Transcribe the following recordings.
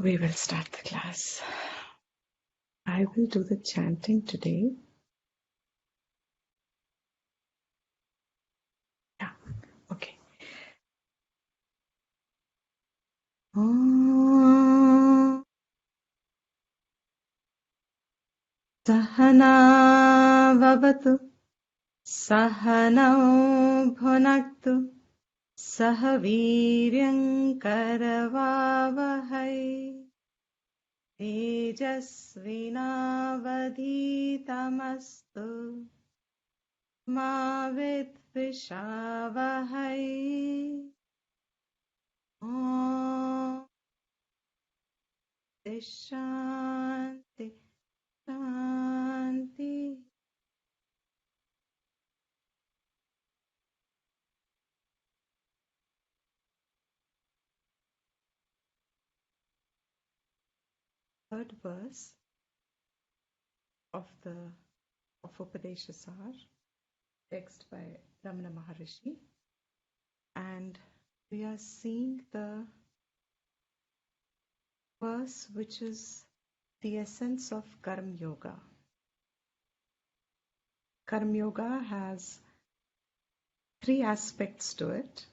We will start the class. I will do the chanting today. Yeah, okay. Om Sahana Vavatu Sahanau Bhunaktu Sahaviryam Karavavahai Tejasvinavadhitamastu Ma Vidvishavahai Om Shanti Shanti. Third verse of Upadesa Sara, text by Ramana Maharishi, and we are seeing the verse which is the essence of Karma Yoga. Karma Yoga has three aspects to it.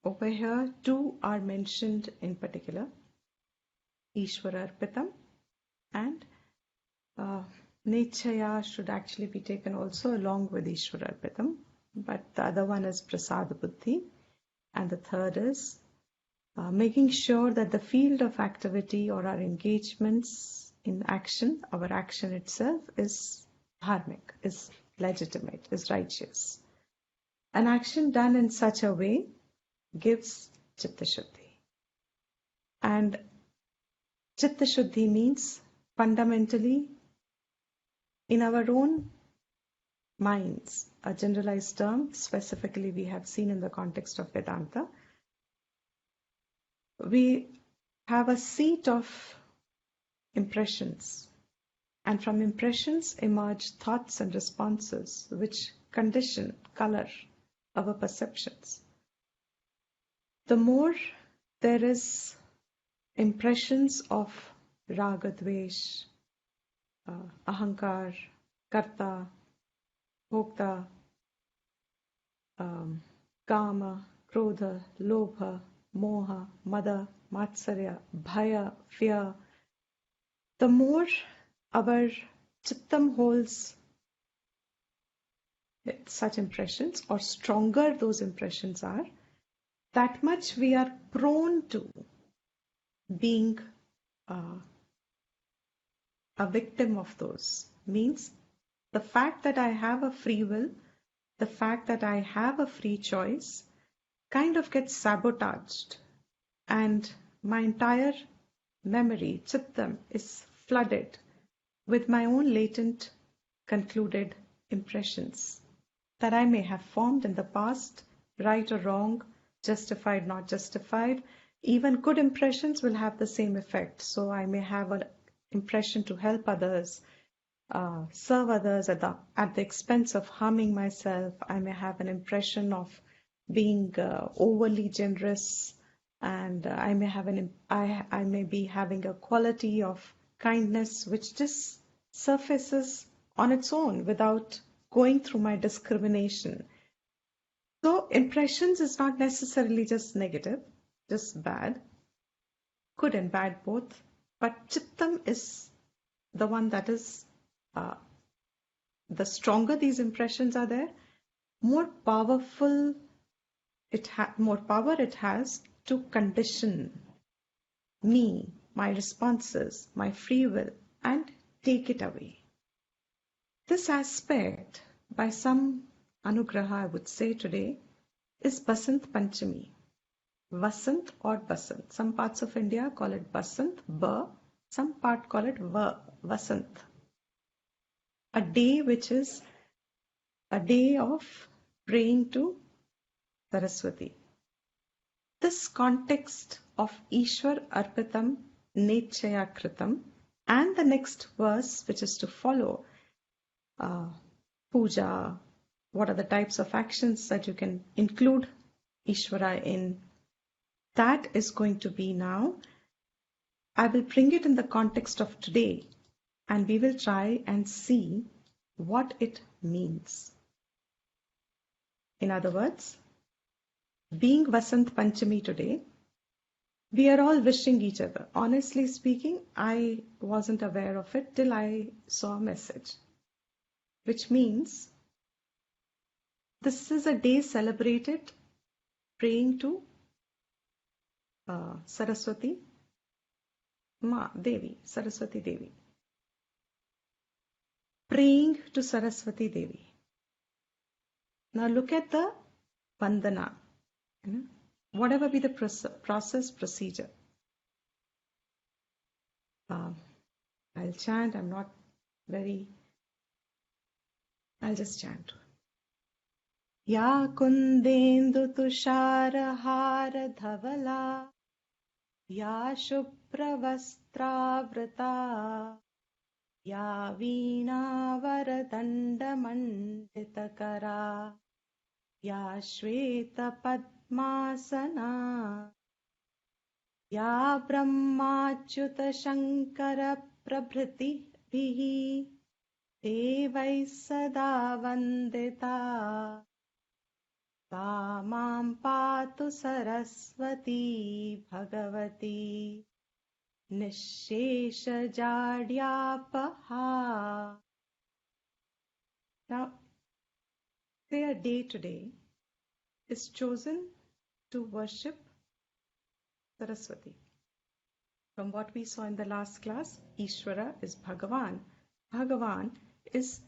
Over here, two are mentioned in particular: Ishwararpitam and Nichaya should actually be taken also along with Ishwararpitam, but the other one is Prasad Buddhi, and the third is making sure that the field of activity or our engagements in action, our action itself, is dharmic, is legitimate, is righteous. An action done in such a way gives Chitta Shuddhi. And Chitta Shuddhi means fundamentally in our own minds, a generalized term, specifically we have seen in the context of Vedanta, we have a seat of impressions, and from impressions emerge thoughts and responses which condition, color our perceptions. The more there is impressions of raga, dvesh, ahankar, karta, bhokta, kama, krodha, lobha, moha, mada, matsarya, bhaya, fear, the more our chittam holds such impressions, or stronger those impressions are, that much we are prone to being a victim of those. Means the fact that I have a free will, the fact that I have a free choice kind of gets sabotaged, and my entire memory, chittam, is flooded with my own latent concluded impressions that I may have formed in the past, right or wrong, justified, not justified. Even good impressions will have the same effect. So I may have an impression to help others, serve others at the expense of harming myself. I may have an impression of being overly generous, and I may be having a quality of kindness which just surfaces on its own without going through my discrimination. So impressions is not necessarily just negative, just bad, good and bad both, but chittam is the one that is, the stronger these impressions are there, more power it has to condition me, my responses, my free will, and take it away. This aspect, by some anugraha, I would say today, is Basant Panchami. Vasant or Basant. Some parts of India call it Basant, Ba. Some part call it Vasant. A day which is a day of praying to Saraswati. This context of Ishwar Arpitam Nechaya Kritam and the next verse which is to follow, puja, what are the types of actions that you can include Ishvara in, that is going to be now I will bring it in the context of today, and we will try and see what it means. In other words, being Vasant Panchami today, we are all wishing each other. Honestly speaking, I wasn't aware of it till I saw a message, which means this is a day celebrated praying to Saraswati Devi, Saraswati Devi. Praying to Saraswati Devi. Now look at the Vandana. Whatever be the process, procedure. I'll chant, I'll just chant. Ya kundendu tusharahara dhavala, ya shupravastravrata, ya veena-varadanda-manditakara, ya shweta-padmasana, ya brahmachyuta-shankara-prabhritiभिः devaiः sada vandita. सा मां पातु Saraswati Bhagwati निःशेषजाड्यापहा. Now, their day today is chosen to worship Saraswati. From what we saw in the last class, Ishvara is Bhagavan. Bhagavan is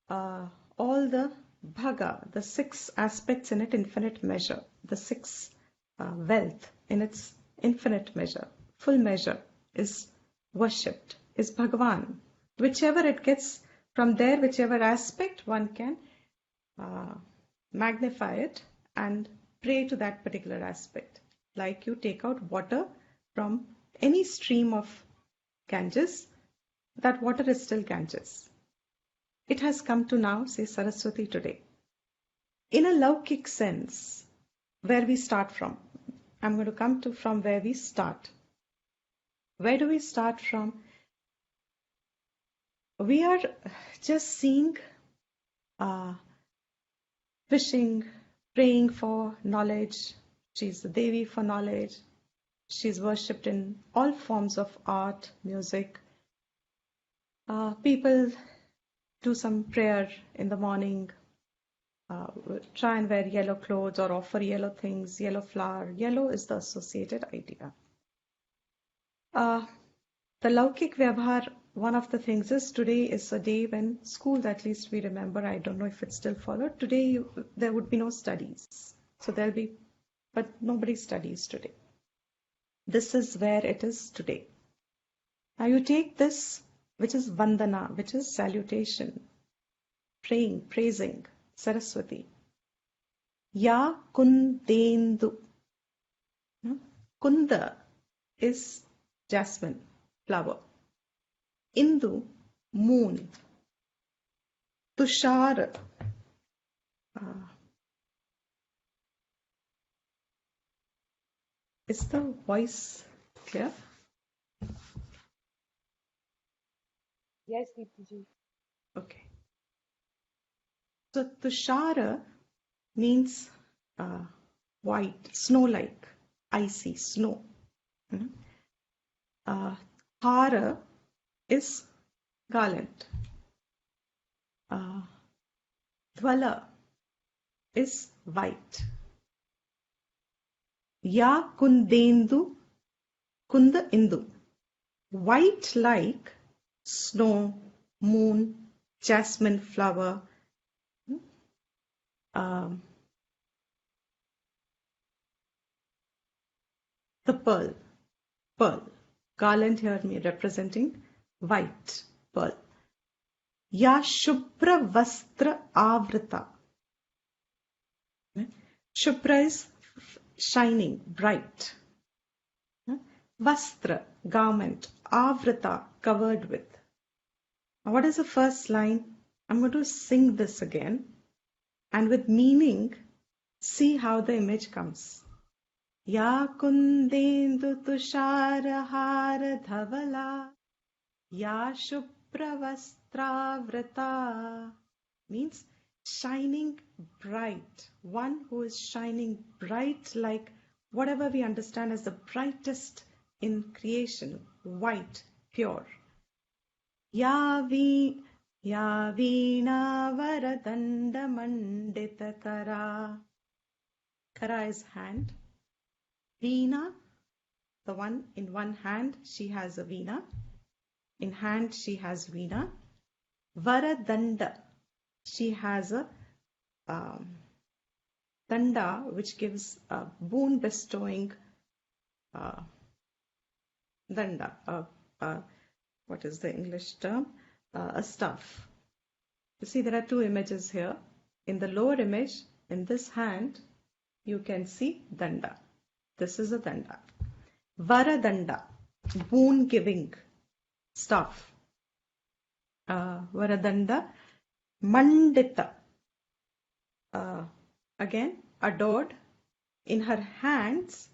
all the Bhaga, the 6 aspects in it, infinite measure, the 6 wealth in its infinite measure, full measure is worshipped, is Bhagavan. Whichever it gets from there, whichever aspect, one can magnify it and pray to that particular aspect. Like you take out water from any stream of Ganges, that water is still Ganges. It has come to now say Saraswati today. In a Laukik sense, where we start from, I'm going to come to from where we start. Where do we start from? We are just seeing, wishing, praying for knowledge. She's the Devi for knowledge. She's worshipped in all forms of art, music. People do some prayer in the morning, try and wear yellow clothes or offer yellow things, yellow flower. Yellow is the associated idea. The Laukik Vyavhar, one of the things is today is a day when schools, at least we remember, I don't know if it's still followed, today there would be no studies. So there'll be, but nobody studies today. This is where it is today. Now you take this, which is Vandana, which is salutation, praying, praising Saraswati. Ya kundendu. Kunda is jasmine, flower. Indu, moon. Tushar, is the voice clear? Yes, Deepti. Okay. So Tushara means white, snow-like, icy, snow. Hara is garland. Dvala is white. Ya kundendu, kunda indu. White like snow, moon, jasmine flower. The pearl. Garland here representing white pearl. Ya shubra vastra avrita. Shubra is shining, bright. Vastra, garment. Avrita, covered with. Now, what is the first line? I'm going to sing this again. And with meaning, see how the image comes. या कुन्देन्दु तुषारहार धवला या शुभ्रवस्त्रावृता means shining bright, one who is shining bright like whatever we understand as the brightest in creation, white, pure. Ya veena varadanda mandita kara. Kara is hand. Veena, the one in one hand, she has a veena. In hand, she has veena. Varadanda, she has a danda, which gives a boon bestowing danda. What is the English term? A staff. You see, there are two images here. In the lower image, in this hand, you can see danda. This is a danda. Varadanda, boon giving staff. Varadanda. Mandita, again adored. In her hands,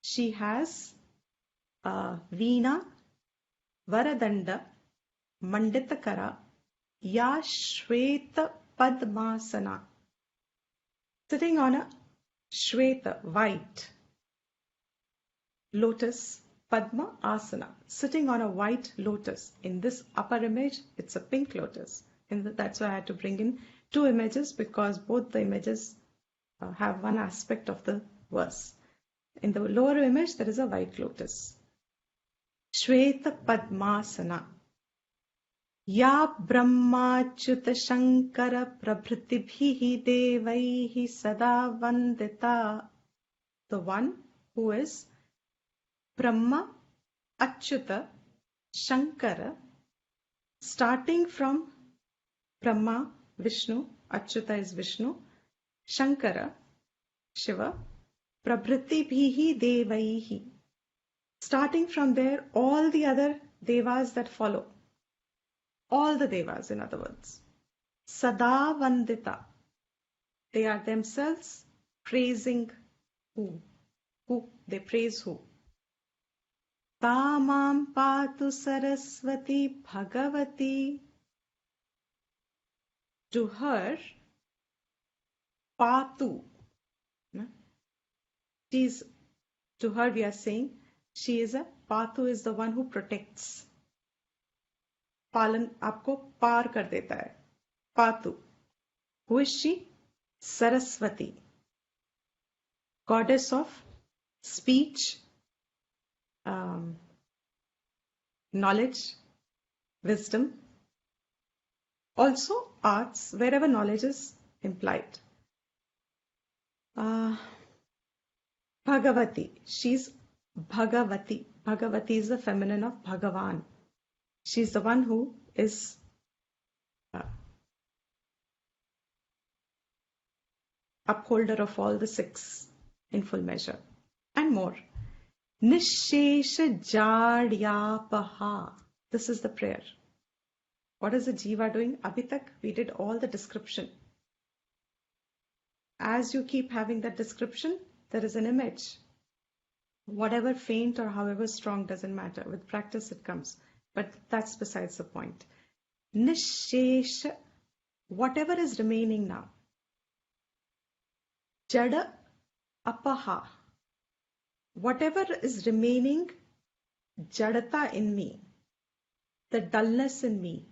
she has Veena, Varadanda, Manditakara, Ya Shweta Padmasana. Sitting on a Shweta, white, lotus, Padma Asana. Sitting on a white lotus. In this upper image, it's a pink lotus. That's why I had to bring in two images, because both the images have one aspect of the verse. In the lower image, there is a white lotus. Shweta Padmasana. Ya Brahmachyuta Shankara Prabhritibhihi Devaihi Sada Vandita. The one who is Brahma, Achyuta, Shankara, starting from Brahma, Vishnu, Achyuta is Vishnu, Shankara, Shiva, Prabhritibhihi Devaihi. Starting from there, all the other devas that follow. All the devas, in other words. Sada Vandita. They are themselves praising who? Who? They praise who? Tamam Patu Saraswati Bhagavati. To her, Patu. To her we are saying, she is a Patu is the one who protects. पालन आपको पार कर देता है. Patu. Who is she? Saraswati, goddess of speech, knowledge, wisdom, also arts, wherever knowledge is implied. Bhagavati, she's Bhagavati. Bhagavati is the feminine of Bhagavan. She's the one who is upholder of all the six in full measure and more. Nishesha Jadyapaha. This is the prayer. What is the Jiva doing? Abhitak, we did all the description. As you keep having that description, there is an image. Whatever faint or however strong doesn't matter. With practice it comes. But that's besides the point. Nishesha, whatever is remaining now. Jada apaha. Whatever is remaining, jadata in me, the dullness in me,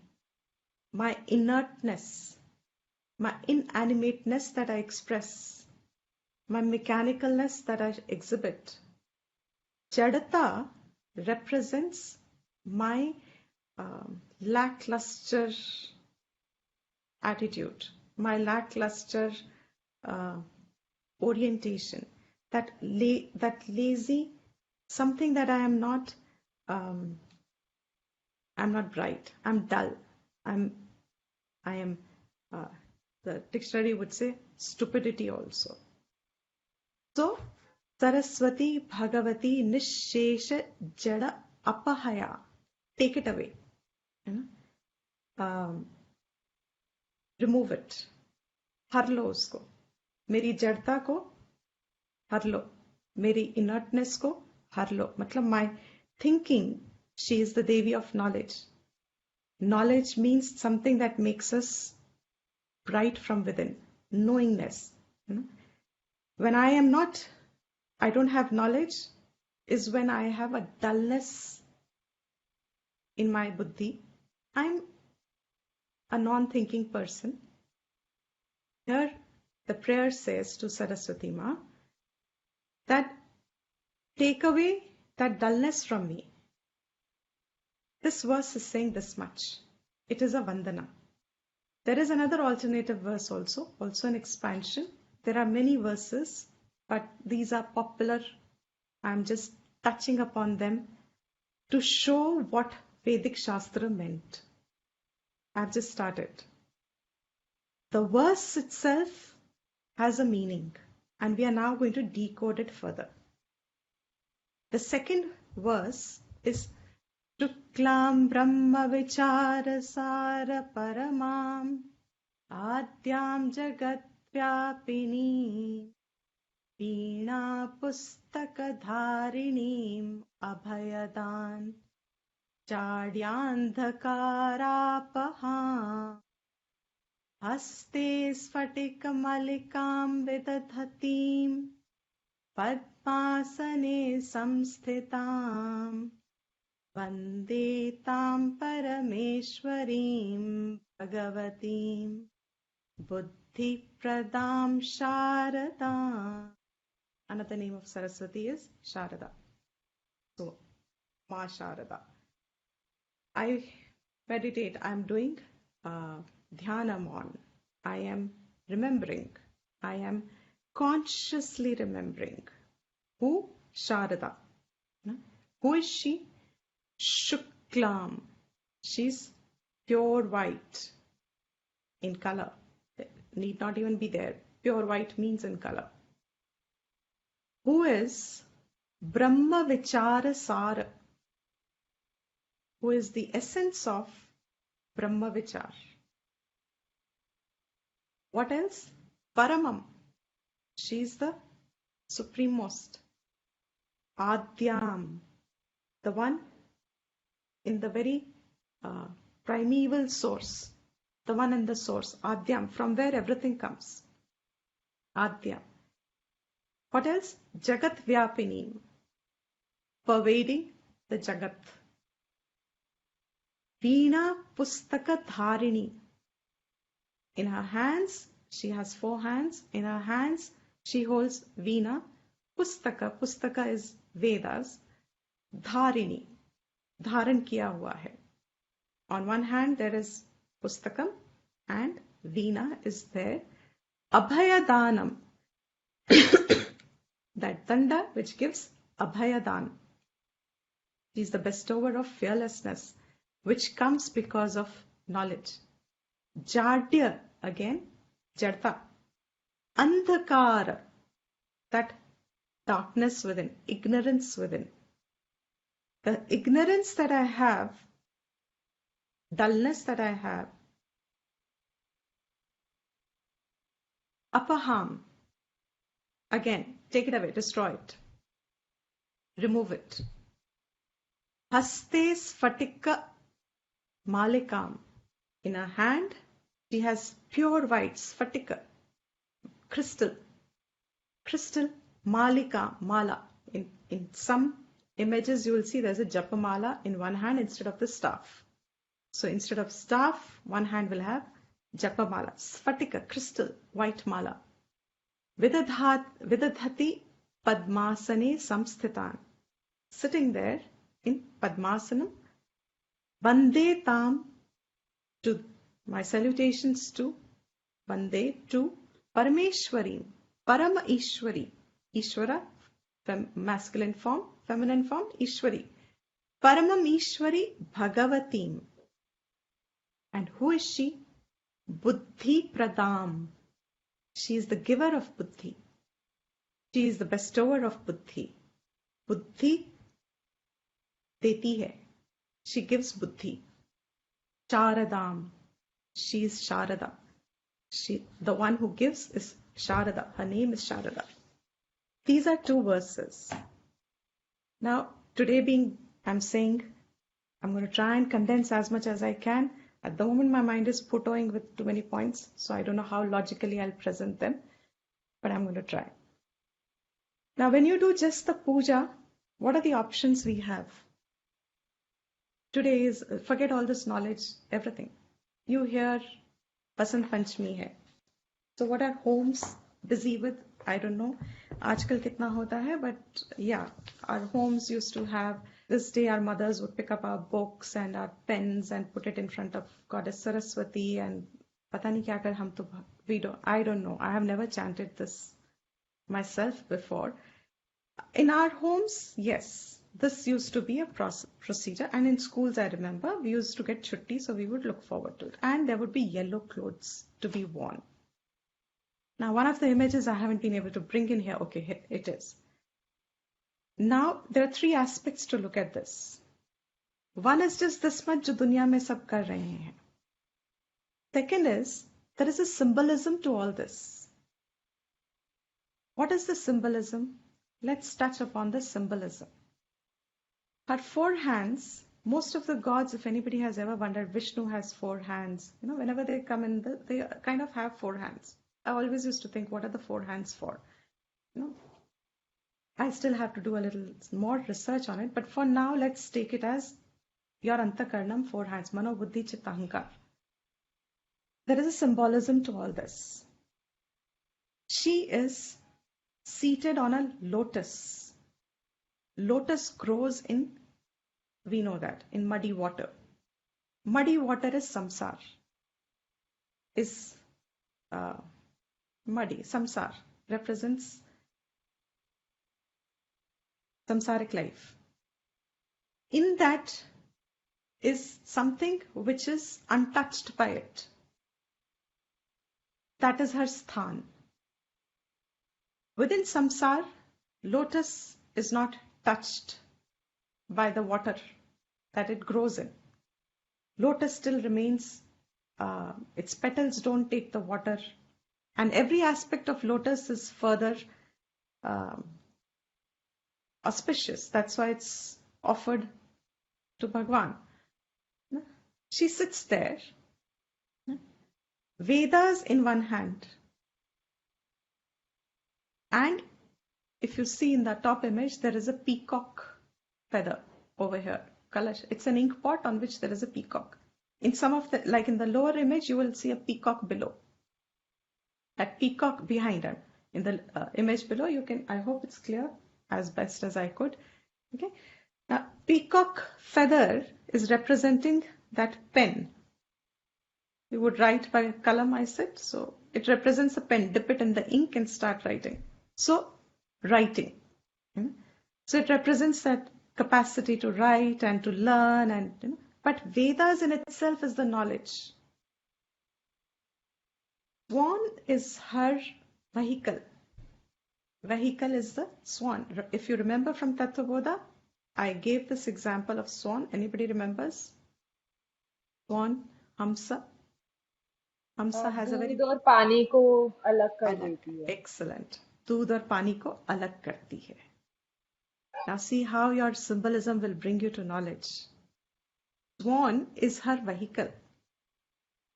my inertness, my inanimateness that I express, my mechanicalness that I exhibit. Jadata represents my lackluster attitude, my lackluster orientation, that lazy, something that I am not, I'm not bright, I'm dull, I am, the dictionary would say stupidity also. So, Saraswati Bhagavati Nishesha Jada Apahaya. Take it away. Remove it. हर लो उसको. मेरी जड़ता को हर लो. मेरी inertness को हर लो. मतलब my thinking, she is the Devi of knowledge. Knowledge means something that makes us bright from within. Knowingness. When I don't have knowledge, is when I have a dullness in my buddhi. I'm a non-thinking person. Here, the prayer says to Saraswati Ma that take away that dullness from me. This verse is saying this much. It is a vandana. There is another alternative verse also an expansion. There are many verses, but these are popular. I'm just touching upon them to show what Vedic Shastra meant. I've just started. The verse itself has a meaning, and we are now going to decode it further. The second verse is Shuklam Brahma Vichara Sara Paramam Adyam Jagat Vyapini Veena Pustaka Dharinim Abhayadan Chadyandhakarapaham Haste Sfatikamalikaam Vidadhatim Padmasane Samsthitam Vande Tam Parameshwarim Bhagavatim Buddhi Pradam Sharada. Another name of Saraswati is Sharada. So, Ma Sharada. I meditate, I am doing dhyanam on. I am remembering. I am consciously remembering. Who? Sharada. Who is she? Shuklam. She's pure white in color. Need not even be there. Pure white means in color. Who is Brahma Vichara Sara? Who is the essence of Brahma Vichar? What else? Paramam. She's the supremost. Adyam. The one in the very primeval source. The one in the source. Adyam. From where everything comes. Adyam. What else? Jagat Vyapini. Pervading the Jagat. Veena Pustaka Dharini. In her hands, she has 4 hands. In her hands, she holds Veena. Pustaka. Pustaka is Vedas. Dharini. Dharan kiya hua hai. On one hand, there is Pustakam and Veena is there. Abhayadanam. That danda which gives Abhayadan. She is the bestower of fearlessness, which comes because of knowledge. Jadya, again, Jadta. Andhakara, that darkness within, ignorance within. The ignorance that I have, dullness that I have, apaham, again, take it away, destroy it, remove it. Haste Sfatika Malikam. In her hand, she has pure white, Sfatika, crystal. Crystal, Malika, Mala. In some images, you will see there's a Japamala in one hand instead of the staff. So instead of staff, one hand will have Japamala. Sfatika, crystal, white mala. Vidadhati Padmasane Samsthitan. Sitting there in Padmasanam. Vande Tam. To my salutations to Vande to Parameshwarim. Parama Ishwari. Ishwara, masculine form, feminine form, Ishwari. Paramam Ishwari Bhagavatim. And who is she? Buddhi Pradam. She is the giver of Buddhi. She is the bestower of Buddhi. Buddhi deti hai. She gives Buddhi. Sharadam. She is Sharada. The one who gives is Sharada. Her name is Sharada. These are two verses. Now, today I'm saying I'm going to try and condense as much as I can. At the moment, my mind is putting with too many points, so I don't know how logically I'll present them, but I'm going to try. Now, when you do just the puja, what are the options we have? Today is, forget all this knowledge, everything. You hear Basant Panchami hai. So what are homes busy with? I don't know. Aajkal kitna hota hai, but yeah, our homes used to have, this day our mothers would pick up our books and our pens and put it in front of Goddess Saraswati and pata nahi kya kar hum to, I don't know. I have never chanted this myself before. In our homes, yes, this used to be a procedure, and in schools I remember we used to get chutti, so we would look forward to it, and there would be yellow clothes to be worn. Now, one of the images I haven't been able to bring in here. Okay, it is. Now, there are three aspects to look at this. One is just this much jo dunya mein sab kar rahe hain. Second is, there is a symbolism to all this. What is the symbolism? Let's touch upon the symbolism. Her 4 hands, most of the gods, if anybody has ever wondered, Vishnu has 4 hands. You know, whenever they come in, they kind of have 4 hands. I always used to think, what are the 4 hands for? You know, I still have to do a little more research on it, but for now, let's take it as your antakarnam, 4 hands, mano, buddhi, chitta, ahankar. There is a symbolism to all this. She is seated on a lotus. Lotus grows in, we know that, in muddy water. Muddy water is samsar, is muddy. Samsar represents samsaric life. In that is something which is untouched by it. That is her sthan. Within samsar, lotus is not touched by the water that it grows in. Lotus still remains, its petals don't take the water, and every aspect of lotus is further auspicious. That's why it's offered to Bhagwan. She sits there, Vedas in one hand, and if you see in the top image, there is a peacock feather over here. Kalash. It's an ink pot on which there is a peacock. In some of the, like in the lower image, you will see a peacock below. That peacock behind her. In the image below, you can, I hope it's clear as best as I could. Okay. Now, peacock feather is representing that pen. You would write by kalam, I said. So it represents a pen. Dip it in the ink and start writing. So writing. So it represents that capacity to write and to learn, and but Vedas in itself is the knowledge. Swan is her vehicle. Vehicle is the swan. If you remember from Tattvabodha, I gave this example of swan. Anybody remembers? Swan, Hamsa. Hamsa has a very दूध और पानी को अलग कर देती है. Excellent. दूध और पानी को अलग करती है. Now see how your symbolism will bring you to knowledge. Swan is her vehicle.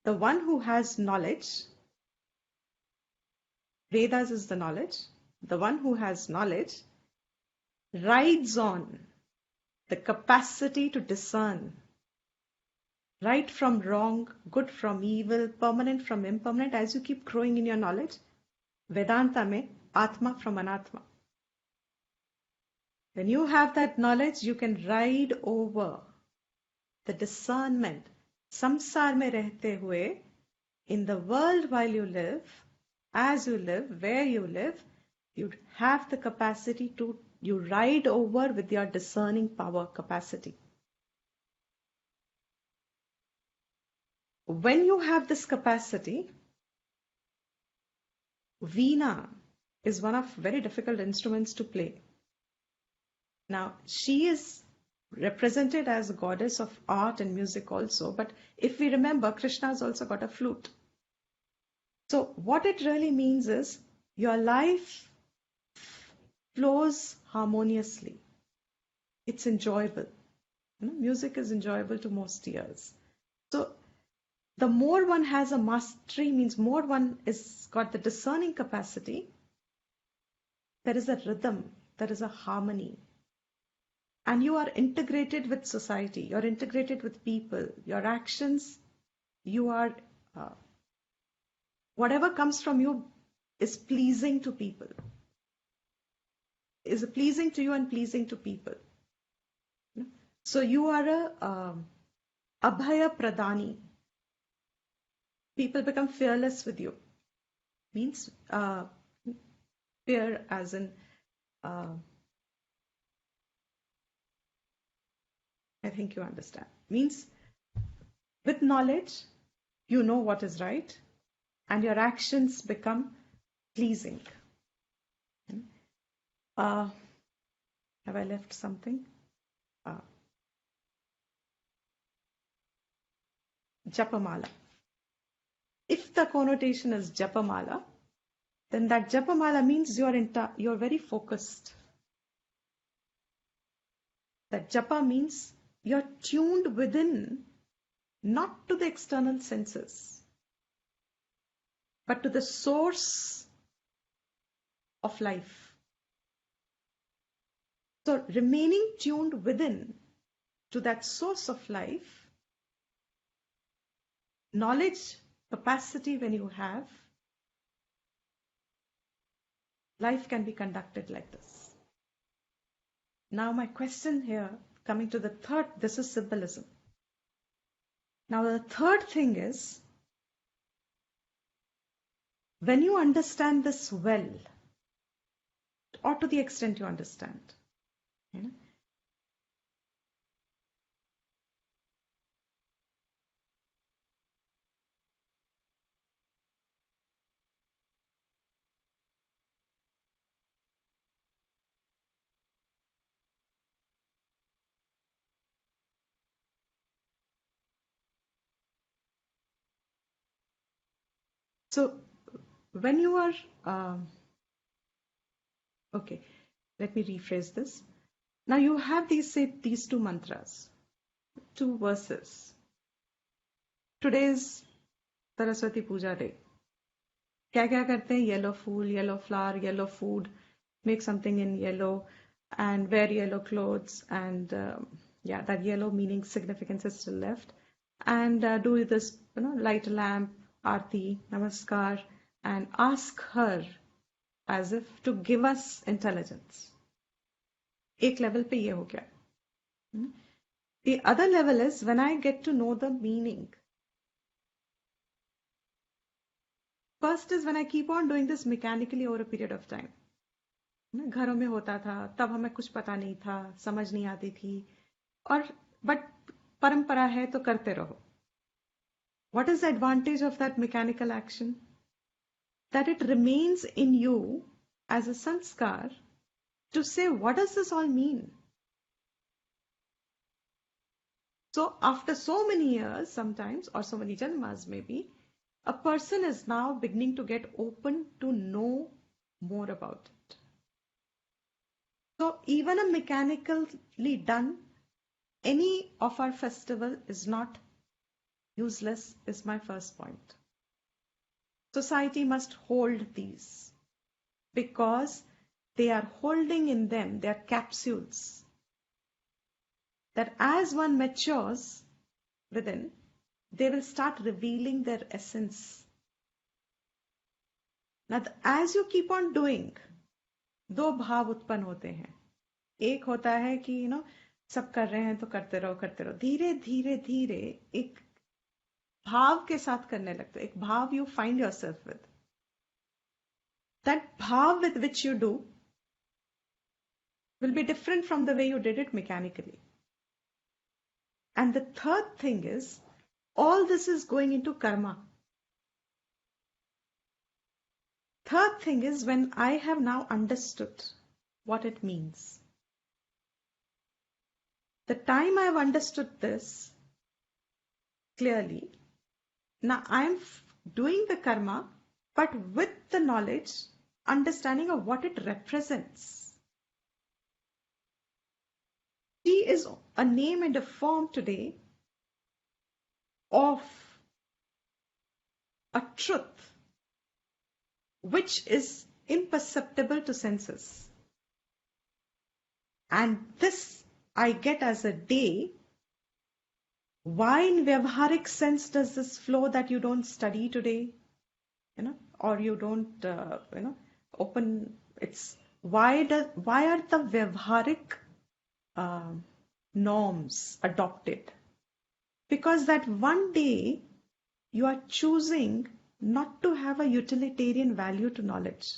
The one who has knowledge, Vedas is the knowledge. The one who has knowledge rides on the capacity to discern right from wrong, good from evil, permanent from impermanent. As you keep growing in your knowledge, Vedanta mein Atma from Anatma. When you have that knowledge, you can ride over the discernment. Samsar mein rehte hue, in the world while you live, as you live, where you live, you have the capacity to, you ride over with your discerning power capacity. When you have this capacity, Veena is one of very difficult instruments to play. Now, she is represented as a goddess of art and music also, but if we remember, Krishna has also got a flute. So what it really means is your life flows harmoniously. It's enjoyable. Music is enjoyable to most ears. So the more one has a mastery, means more one is got the discerning capacity, there is a rhythm, there is a harmony. And you are integrated with society, you're integrated with people, your actions, you are, uh, whatever comes from you is pleasing to people, is pleasing to you and pleasing to people. So you are a abhaya pradani. People become fearless with you. Means fear as in, I think you understand. Means with knowledge, you know what is right, and your actions become pleasing. Have I left something? Japamala. If the connotation is Japamala, then that Japamala means you're very focused. That Japa means you're tuned within, not to the external senses, but to the source of life. So remaining tuned within to that source of life, knowledge, capacity when you have, life can be conducted like this. Now my question here, coming to the third, this is symbolism. Now the third thing is, when you understand this well, or to the extent you understand, so when you are, okay, let me rephrase this. Now you have these two mantras, two verses. Today is Saraswati Puja Day. क्या क्या करते हैं? Yellow fool, yellow flower, yellow food, make something in yellow and wear yellow clothes, and yeah, that yellow meaning significance is still left. And do this, light a lamp, Aarti, Namaskar, and ask her as if to give us intelligence. एक level पे ये हो गया. The other level is when I get to know the meaning. First is when I keep on doing this mechanically over a period of time. घरों में होता था, तब हमें कुछ पता नहीं था, समझ नहीं आती थी, और बट परंपरा है तो करते रहो. What is the advantage of that mechanical action? That it remains in you as a sanskar to say, what does this all mean? So after so many years sometimes, or so many janmas maybe, a person is now beginning to get open to know more about it. So even a mechanically done, any of our festival is not useless, is my first point. Society must hold these because they are holding in them, they are capsules that as one matures within, they will start revealing their essence. Now, as you keep on doing, दो भाव उत्पन्न होते हैं. एक होता है कि सब कर रहे हैं तो करते रहो. धीरे धीरे धीरे एक भाव के साथ करने लगते. एक भाव you find yourself with. That bhav with which you do will be different from the way you did it mechanically. And the third thing is, all this is going into karma. Third thing is, when I have now understood what it means. The time I have understood this clearly, now I am doing the karma, but with the knowledge, understanding of what it represents. She is a name and a form today of a truth which is imperceptible to senses. And this I get as a day. Why in Vyavharik sense does this flow that you don't study today? Or you don't, open. It's why are the Vyavharik norms adopted? Because that one day you are choosing not to have a utilitarian value to knowledge.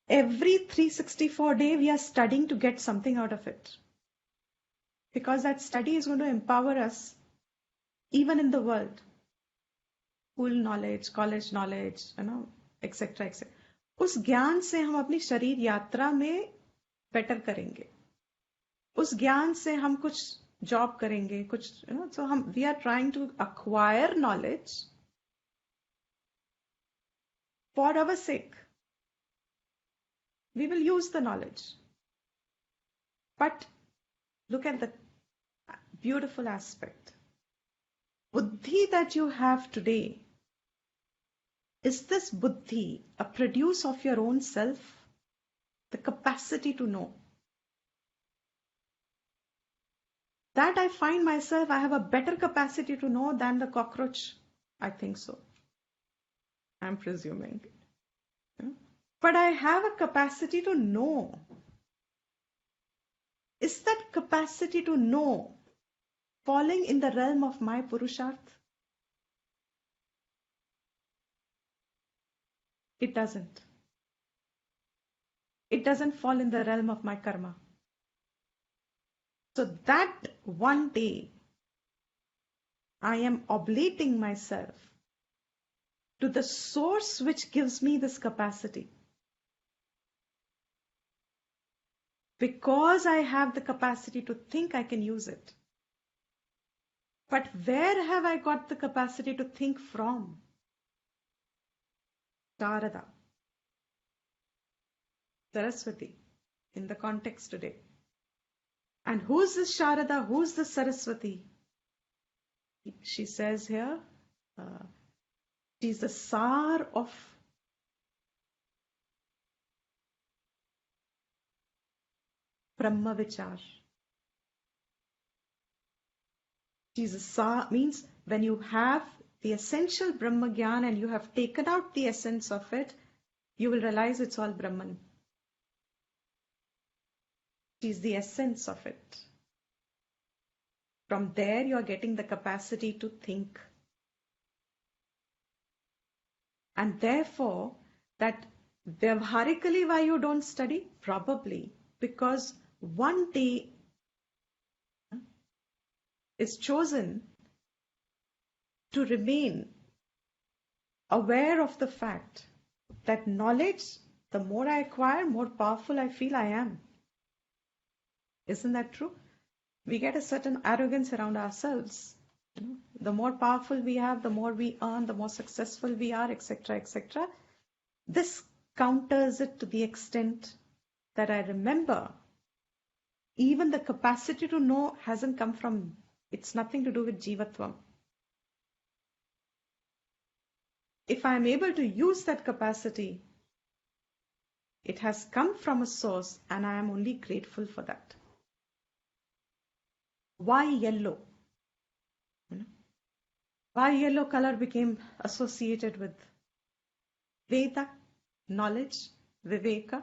Every 364 day we are studying to get something out of it. Because that study is going to empower us even in the world. School knowledge, college knowledge, etc. etc. उस ज्ञान से हम अपनी शरीर यात्रा में better करेंगे. उस ज्ञान से हम कुछ जॉब करेंगे, कुछ so we are trying to acquire knowledge for our sake. We will use the knowledge. But look at the beautiful aspect. Buddhi that you have today, is this buddhi a produce of your own self? The capacity to know. That I find myself, I have a better capacity to know than the cockroach. I think so. I'm presuming. But I have a capacity to know. Is that capacity to know falling in the realm of my Purusharth? It doesn't. It doesn't fall in the realm of my karma. So that one day, I am oblating myself to the source which gives me this capacity. Because I have the capacity to think, I can use it. But where have I got the capacity to think from? Sharada, Saraswati, in the context today. And who's this Sharada? Who's this Saraswati? She says here, she's the Sar of Brahma Vichar. She's a Sar, means when you have the essential Brahma Gyan and you have taken out the essence of it, you will realize it's all Brahman. She's the essence of it. From there, you are getting the capacity to think. And therefore, that vyavharically why you don't study? Probably because one day is chosen to remain aware of the fact that knowledge, the more I acquire, more powerful I feel I am. Isn't that true? We get a certain arrogance around ourselves. The more powerful we have, the more we earn, the more successful we are, etc., etc. This counters it to the extent that I remember even the capacity to know hasn't come from, it's nothing to do with Jivatvam. If I am able to use that capacity, it has come from a source and I am only grateful for that. Why yellow? Why yellow color became associated with Veda, knowledge, Viveka?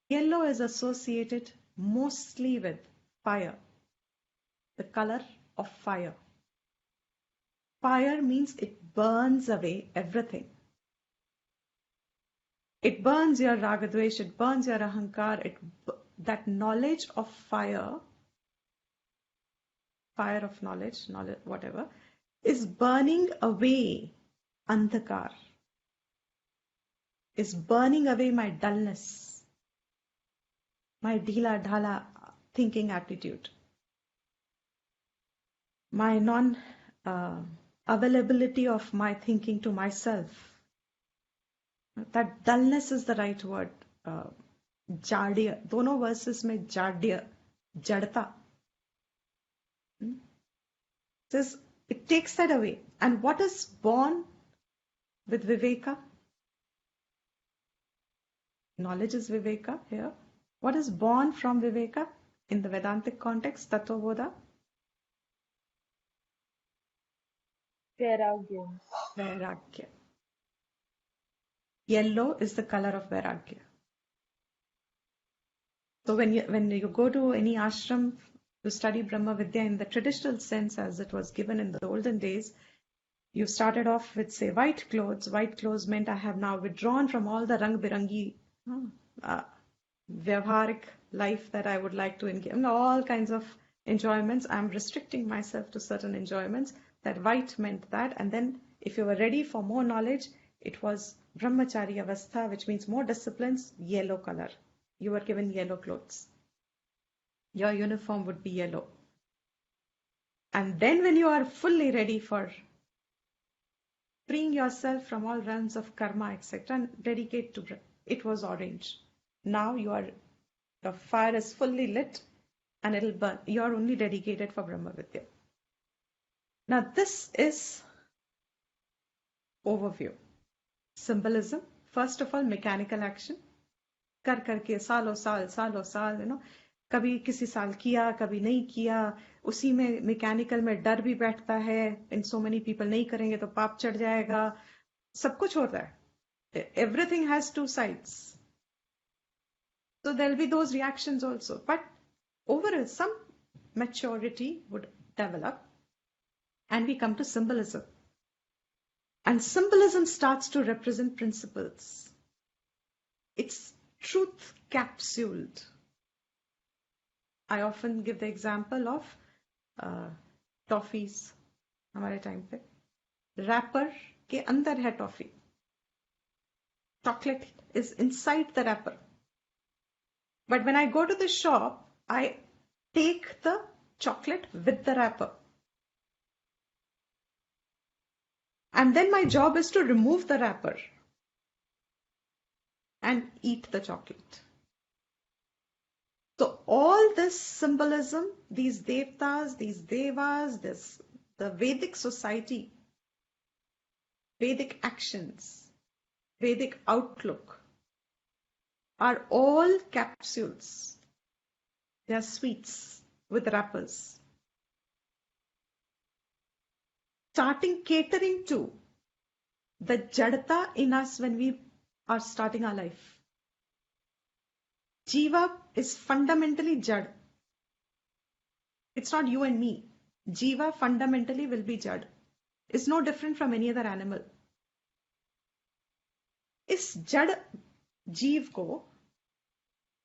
Yellow is associated mostly with fire, the color of fire. Fire means it burns away everything. It burns your ragadvesh, it burns your ahankar, that knowledge of fire of knowledge, whatever, is burning away andhakar, is burning away my dullness, my dhila dhala thinking attitude, my non-availability of my thinking to myself. That dullness is the right word. जाड्य, दोनों versus में जाड्य, जड़ता. Says it takes that away. And what is born with Viveka? Knowledge is Viveka here. What is born from Viveka in the Vedantic context, Tattvabodha? Vairagya. Vairagya. Yellow is the color of Vairagya. So when you go to any ashram to study Brahma Vidya in the traditional sense as it was given in the olden days, you started off with, say, white clothes. White clothes meant I have now withdrawn from all the rang-birangi vyavharik life that I would like to engage in, all kinds of enjoyments. I'm restricting myself to certain enjoyments. That white meant that. And then if you were ready for more knowledge, it was brahmachari avastha, which means more disciplines, yellow color. You were given yellow clothes. Your uniform would be yellow. And then when you are fully ready for freeing yourself from all realms of karma, etc., and dedicate to it was orange. Now your fire is fully lit and it'll burn. You are only dedicated for Brahma Vidya. Now this is overview. Symbolism. First of all, mechanical action. कर करके सालों साल, कभी किसी साल किया, कभी नहीं किया, उसी में मैकेनिकल में डर भी बैठता है, इन सो मेनी पीपल नहीं करेंगे तो पाप चढ़ जाएगा, सब कुछ होता है. Everything has two sides. So there'll be those reactions also. But overall, some maturity would develop and we come to symbolism. And symbolism starts to represent principles. It's truth capsuled. I often give the example of toffees. हमारे time पे wrapper के अंदर है toffee. Chocolate is inside the wrapper. But when I go to the shop, I take the chocolate with the wrapper. And then my job is to remove the wrapper and eat the chocolate. So all this symbolism, these devtas, these devas, the Vedic society, Vedic actions, Vedic outlook are all capsules. They are sweets with wrappers. Starting catering to the jadata in us when we are starting our life. Jiva is fundamentally jad. It's not you and me. Jiva fundamentally will be jad. It's no different from any other animal. इस जड़ जीव को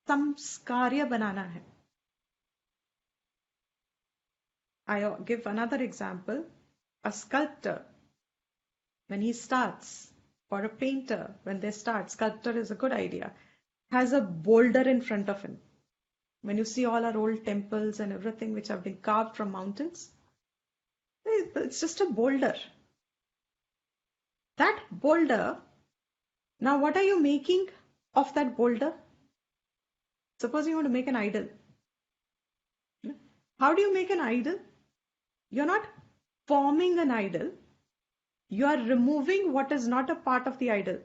संस्कार्य बनाना है. I give another example. A sculptor, when he starts, or a painter, when they start, sculptor is a good idea, has a boulder in front of him. When you see all our old temples and everything which have been carved from mountains, it's just a boulder. That boulder, now what are you making of that boulder? Suppose you want to make an idol. How do you make an idol? You're not forming an idol. You are removing what is not a part of the idol.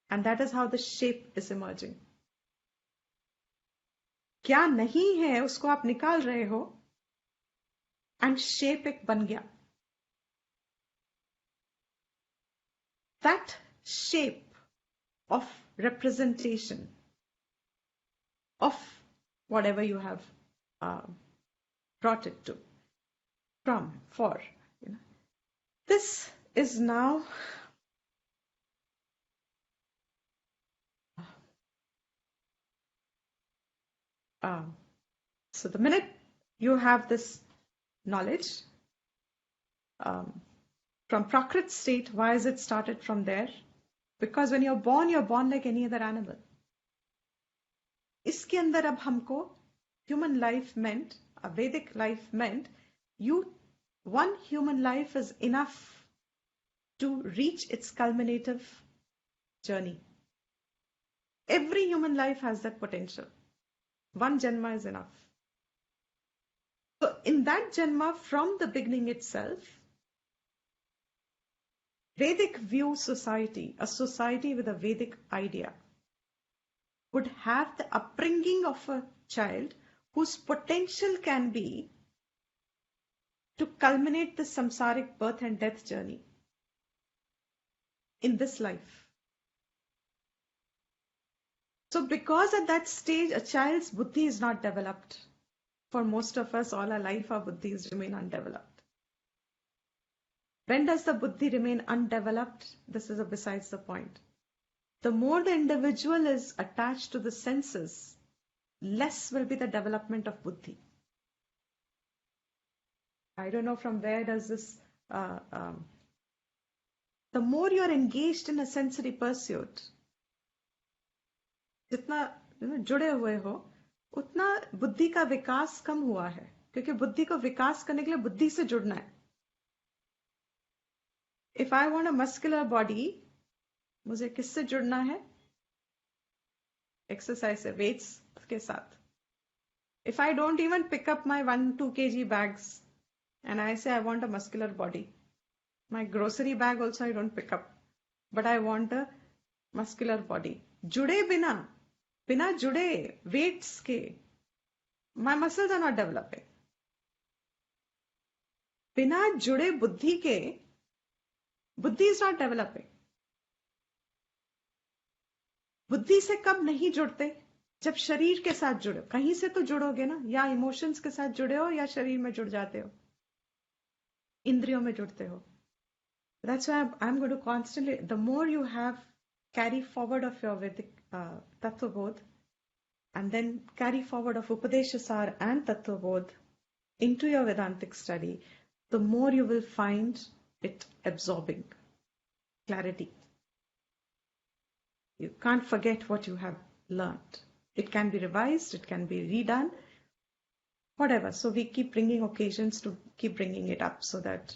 And that is how the shape is emerging. क्या नहीं है उसको आप निकाल रहे हो and shape एक बन गया. That shape of representation of whatever you have brought it to, from, for. This is now so the minute you have this knowledge from Prakrit state, why is it started from there? Because when you're born like any other animal. इसके अंदर अब हमको human life meant, a Vedic life meant, one human life is enough to reach its culminative journey. Every human life has that potential. One Janma is enough. So in that Janma, from the beginning itself, Vedic view society, a society with a Vedic idea, would have the upbringing of a child whose potential can be to culminate the samsaric birth and death journey in this life. So because at that stage a child's buddhi is not developed, for most of us all our life our buddhis remain undeveloped. When does the buddhi remain undeveloped? This is besides the point. The more the individual is attached to the senses, less will be the development of buddhi. I don't know from where does this, the more you are engaged in a sensory pursuit, जितना जुड़े हुए हो, उतना बुद्धि का विकास कम हुआ है, क्योंकि बुद्धि को विकास करने के लिए बुद्धि से जुड़ना है. If I want a muscular body, मुझे किससे जुड़ना है? एक्सरसाइज से, वेट्स के साथ. If I don't even pick up my 1-2 kg bags and I say I want a muscular body, my grocery bag also I don't pick up, but I want a muscular body. जुड़े बिना जुड़े weights के, my muscles are not developing. बिना जुड़े बुद्धि के, बुद्धि is not developing. बुद्धि से कब नहीं जुड़ते? जब शरीर के साथ जुड़े. कहीं से तो जुड़ोगे ना, या इमोशंस के साथ जुड़े हो या शरीर में जुड़ जाते हो, इंद्रियों में जुड़ते हो. That's why I'm going to constantly, the more you have carry forward of your Vedic Tattva Bodh, and then carry forward of Upadesa Sara and Tattva Bodh into your Vedantic study, the more you will find it absorbing clarity. You can't forget what you have learned. It can be revised, it can be redone, whatever. So we keep bringing occasions to keep bringing it up so that,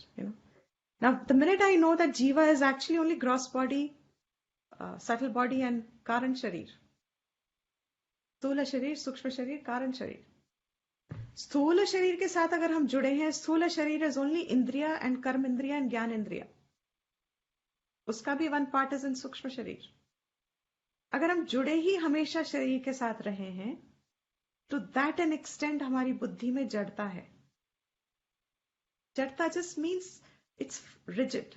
Now, the minute I know that Jiva is actually only gross body, subtle body and Karan Sharir. Sthula Sharir, Sukshma Sharir, Karan Sharir. Sthula Sharir के साथ अगर हम जुड़े हैं, Sthula Sharir is only Indriya and Karma Indriya and Gyan Indriya. उसका भी one part is in Sukshma Sharir. अगर हम जुड़े ही हमेशा शरीर के साथ रहे हैं, to that an extent हमारी बुद्धि में जड़ता है. जड़ता just means it's rigid.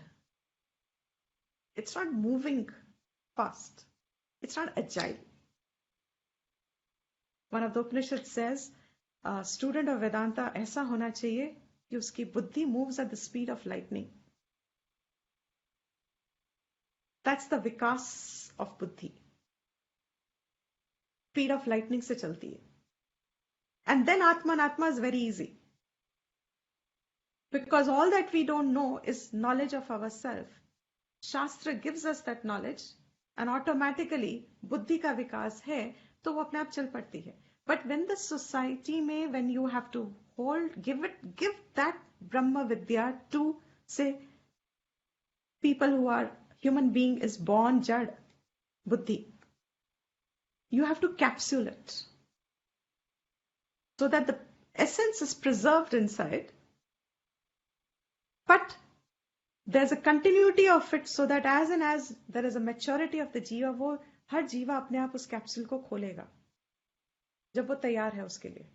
It's not moving fast. It's not agile. One of the Upanishads says, a student of Vedanta ऐसा होना चाहिए कि उसकी बुद्धि moves at the speed of lightning. That's the vikas of buddhi. Speed of lightning से चलती है. And then Atma is very easy. Because all that we don't know is knowledge of ourselves. Shastra gives us that knowledge and automatically buddhi का विकास है तो वो अपने आप चल पड़ती है. But when the society में, when you have to give that Brahma Vidya to, say, people who are, human being is born jad, buddhi. You have to capsule it so that the essence is preserved inside. But there's a continuity of it so that as there is a maturity of the jiva, वो हर जीवा अपने आप उस capsule को खोलेगा जब वो तैयार है उसके लिए.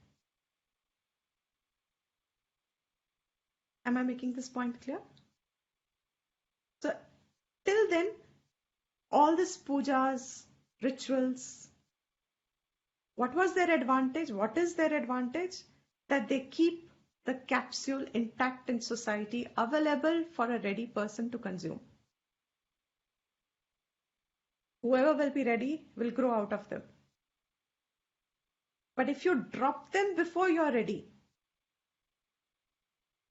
Am I making this point clear? So till then, all these pujas, rituals, what was their advantage? What is their advantage? That they keep the capsule intact in society, available for a ready person to consume. Whoever will be ready will grow out of them. But if you drop them before you are ready,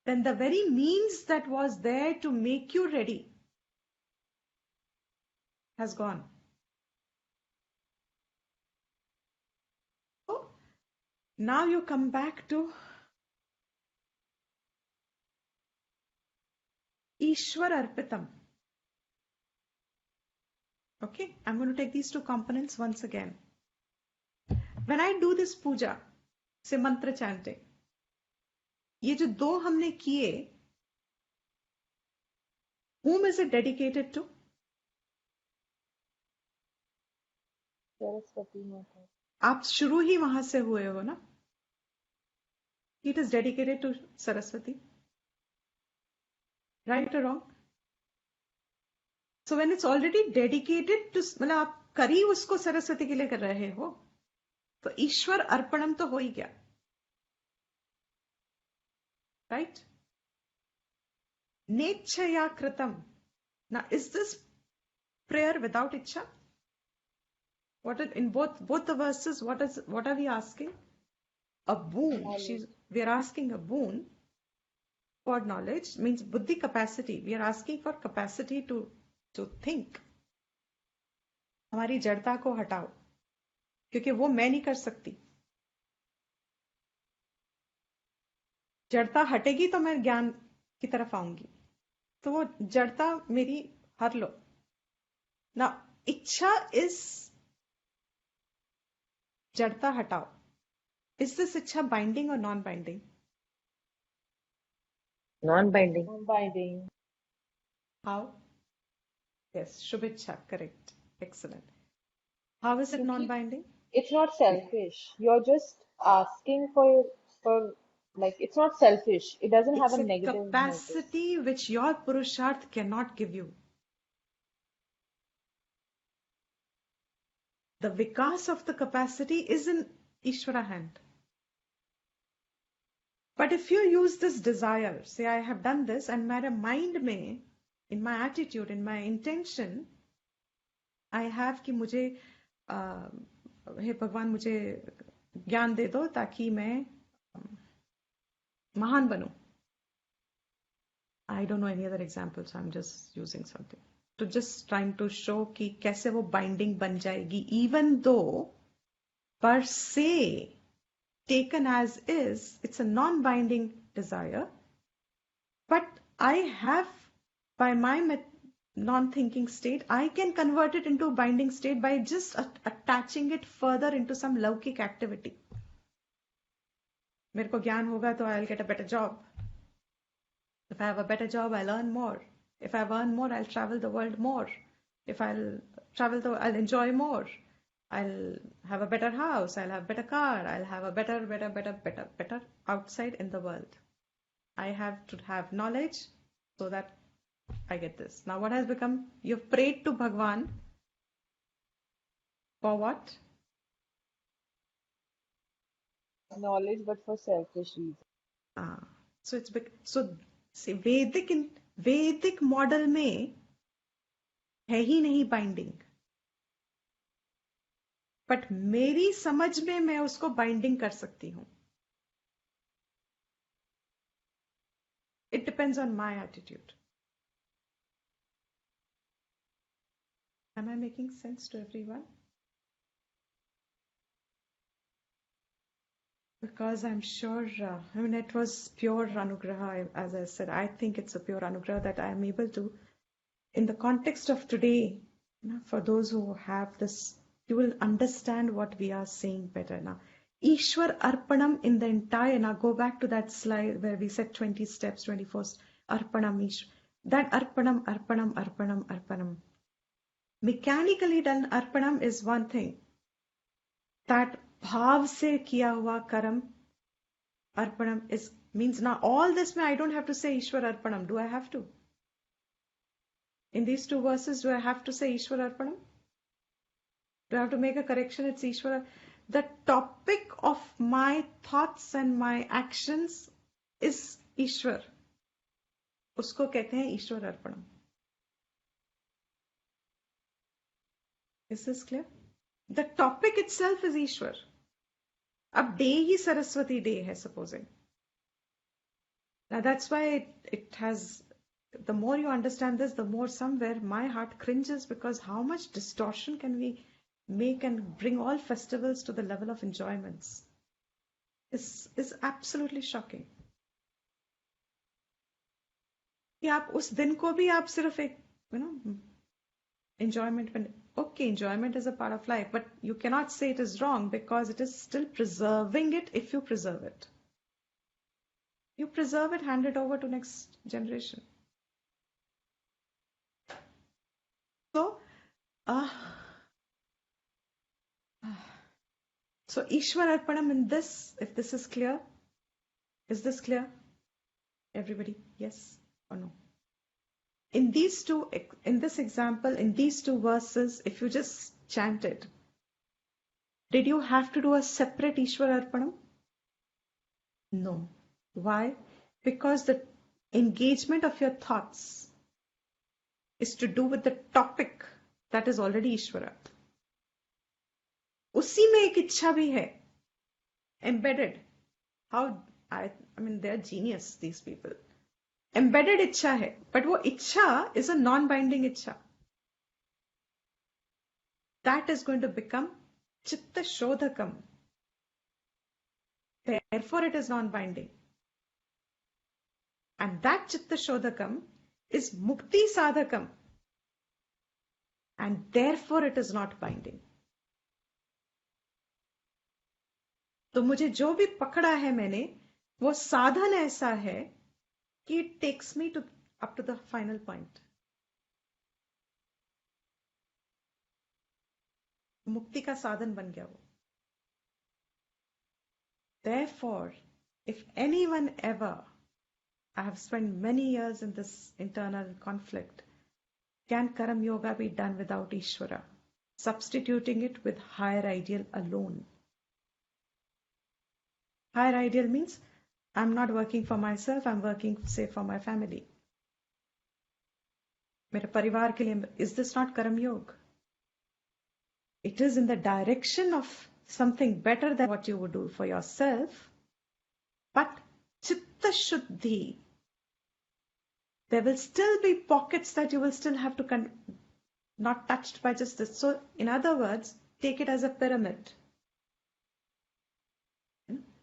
then the very means that was there to make you ready has gone. So now you come back to Ishwar Arpitam. Okay, I'm going to take these two components once again. When I do this puja, say mantra chanting, ये जो दो हमने किए, whom is it dedicated to? Saraswati माता। आप शुरू ही वहां से हुए हो ना? It is dedicated to Saraswati. Right or wrong? So when it's already dedicated to, मतलब आप करी उसको सरस्वती के लिए कर रहे हो, तो ईश्वर अर्पणम तो हो ही गया. Right? Nechaya kritam. Now, is this prayer without ichha? In both the verses, what are we asking? A boon. Knowledge. We are asking a boon for knowledge, means buddhi capacity. We are asking for capacity to think. हमारी जड़ता को हटाओ, क्योंकि वो मैं नहीं कर सकती. जड़ता हटेगी तो मैं ज्ञान की तरफ आऊंगी. तो वो जड़ता मेरी हर लो. ना इच्छा इस जड़ता हटाओ. Is this ichha binding or non-binding? Non-binding. Non-binding. How? Yes, Shubhicha, correct. Excellent. How is it क्योंकि non-binding? it's not selfish. You're just asking for like it's not selfish. It doesn't have It's a a negative motive. capacity which your Purusharth cannot give you. The vikas of the capacity is in Ishvara hand. But if you use this desire, say I have done this, and my mind में, in my attitude, in my intention, I have कि मुझे हे भगवान मुझे ज्ञान दे दो ताकि मैं महान बनूं. I don't know any other example, so I'm just using something. To just trying to show कि कैसे वो binding बन जाएगी, even though per se, taken as is, it's a non-binding desire. But I have, by my non-thinking state, I can convert it into a binding state by just attaching it further into some laukik activity. मेरे को ज्ञान होगा तो I'll get a better job. If I have a better job, I'll earn more. If I earn more, I'll travel the world more. If I'll travel, I'll enjoy more. I'll have a better house. I'll have a better car. I'll have a better outside in the world. I have to have knowledge so that I get this. Now, what has become? You've prayed to Bhagwan for what? Knowledge, but for selfish reasons. So it's so see Vedic model में है ही नहीं binding, but मेरी समझ में मैं उसको binding कर सकती हूं. It depends on my attitude. Am I making sense to everyone? Because I'm sure, it was pure anugraha, as I said. I think it's a pure anugraha that I am able to, in the context of today, for those who have this, you will understand what we are saying better now. Ishwar Arpanam in the entire, now go back to that slide where we said 20 steps, 24 Arpanam Ishwar. That Arpanam. Mechanically done Arpanam is one thing. That bhav se kiya hua karam Arpanam means now all this I don't have to say Ishwar Arpanam. Do I have to? In these two verses, do I have to say Ishwar Arpanam? Do I have to make a correction? It's Ishwara. The topic of my thoughts and my actions is Ishwar. उसको कहते हैं ईश्वर अर्पणम. Is this clear? The topic itself is Ishwar. अब day ही Saraswati day है, supposing. Now that's why it has, the more you understand this, the more somewhere my heart cringes, because how much distortion can we make and bring all festivals to the level of enjoyments is absolutely shocking. कि आप उस दिन को भी आप सिर्फ एक enjoyment में Okay, enjoyment is a part of life, but you cannot say it is wrong because it is still preserving it if you preserve it. You preserve it, hand it over to next generation. So, uh, so Ishwar Arpanam in this, if this is clear, is this clear? Everybody, yes or no? In this example, in these two verses, if you just chant it, did you have to do a separate Ishwar Arpanam? No. Why? Because the engagement of your thoughts is to do with the topic that is already Ishvara. उसी में एक इच्छा भी है, embedded. I mean, they're genius, these people. Embedded इच्छा है, but वो इच्छा is a non-binding इच्छा. That is going to become chitta shodhakam. Therefore, it is non-binding. And that chitta shodhakam is mukti sadhakam. And therefore, it is not binding. तो मुझे जो भी पकड़ा है मैंने, वो साधन ऐसा है कि it takes me up to the final point. मुक्ति का साधन बन गया वो. Therefore, if anyone ever, I have spent many years in this internal conflict, can Karam Yoga be done without Ishvara? Substituting it with higher ideal alone. Higher ideal means I'm not working for myself, I'm working, say, for my family. मेरे परिवार के लिए, is this not Karam Yoga? It is in the direction of something better than what you would do for yourself, but chitta shuddhi, there will still be pockets that you will still have to not touched by just this. So in other words, take it as a pyramid.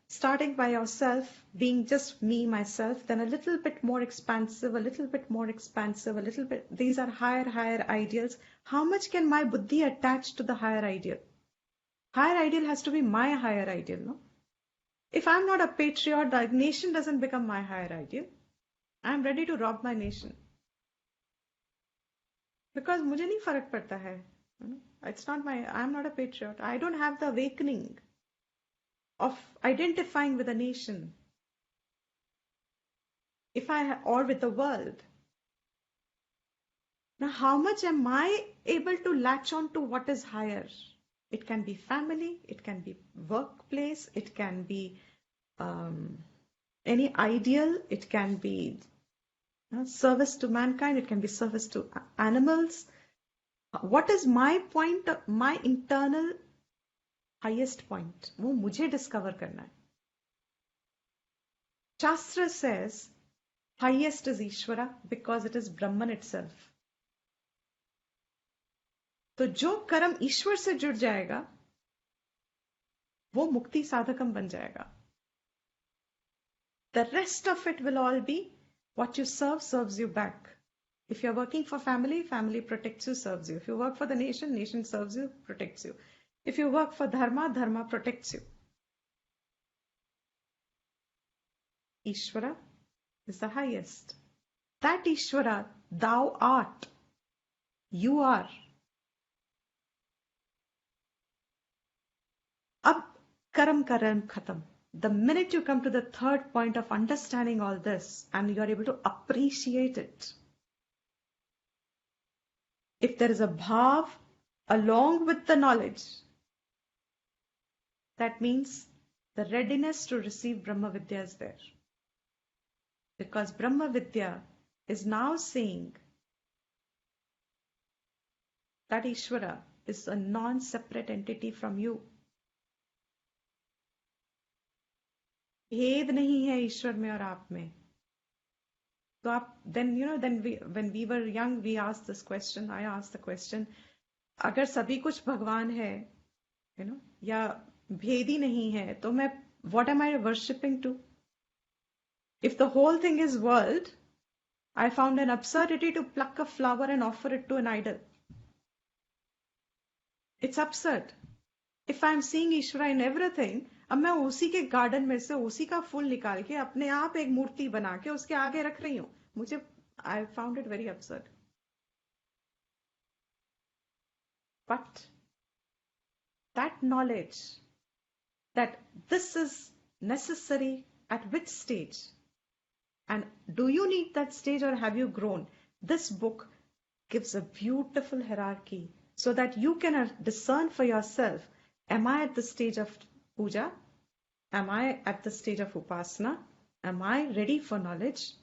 Starting by yourself, being just me, myself, then a little bit more expansive, a little bit more expansive, a little bit, these are higher ideals. How much can my buddhi attach to the higher ideal? Higher ideal has to be my higher ideal, no? If I'm not a patriot, the nation doesn't become my higher ideal. I'm ready to rob my nation. Because मुझे नहीं फर्क पड़ता है. It's not I'm not a patriot. I don't have the awakening of identifying with a nation. Or with the world. Now, how much am I able to latch on to what is higher? It can be family, it can be workplace, it can be any ideal, it can be service to mankind, it can be service to animals. What is my point, my internal highest point? वो मुझे discover करना है. Shastra says highest is Ishvara because it is Brahman itself. तो जो कर्म ईश्वर से जुड़ जाएगा वो मुक्ति साधकम बन जाएगा. The rest of it will all be what you serves you back. If you're working for family, family protects you, serves you. If you work for the nation, nation serves you, protects you. If you work for dharma, dharma protects you. Ishvara is the highest. That Ishvara, thou art. You are. Ab karam khatam. The minute you come to the third point of understanding all this and you are able to appreciate it, if there is a bhav along with the knowledge, that means the readiness to receive Brahma Vidya is there. Because Brahma Vidya is now saying that Ishvara is a non-separate entity from you. भेद नहीं है ईश्वर में और आप में. तो आप when we were young, we asked this question. I asked the question. अगर सभी कुछ भगवान है, या भेद ही नहीं है, तो मैं what am I worshipping to? If the whole thing is world, I found an absurdity to pluck a flower and offer it to an idol. It's absurd. If I'm seeing ईश्वरा in everything, अब मैं उसी के garden में से उसी का फूल निकाल के अपने आप एक मूर्ति बना के उसके आगे रख रही हूँ. मुझे I found it very absurd. But that knowledge that this is necessary at which stage, and do you need that stage or have you grown? This book gives a beautiful hierarchy so that you can discern for yourself, am I at the stage of puja? Am I at the stage of upasana? Am I ready for knowledge?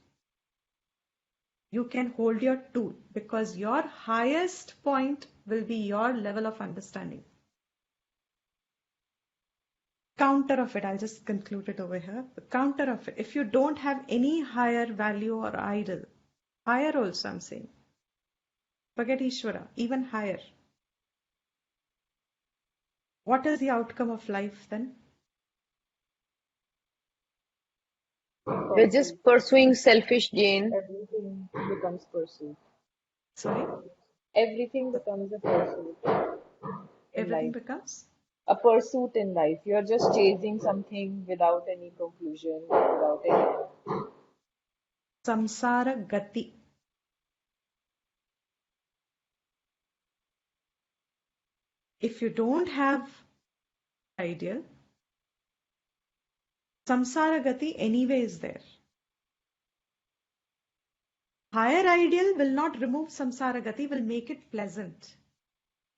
You can hold your tool because your highest point will be your level of understanding. Counter of it, I'll just conclude it over here. The counter of it, if you don't have any higher value or idol, higher also I'm saying, forget Ishvara, even higher. What is the outcome of life then? We're just pursuing selfish gain. Everything becomes pursuit. Sorry? Everything becomes a pursuit in Everything life. becomes? A pursuit in life. You're just chasing something without any conclusion, without any end. Samsara gati. If you don't have ideal, samsara gati anyway is there. Higher ideal will not remove samsara gati, will make it pleasant,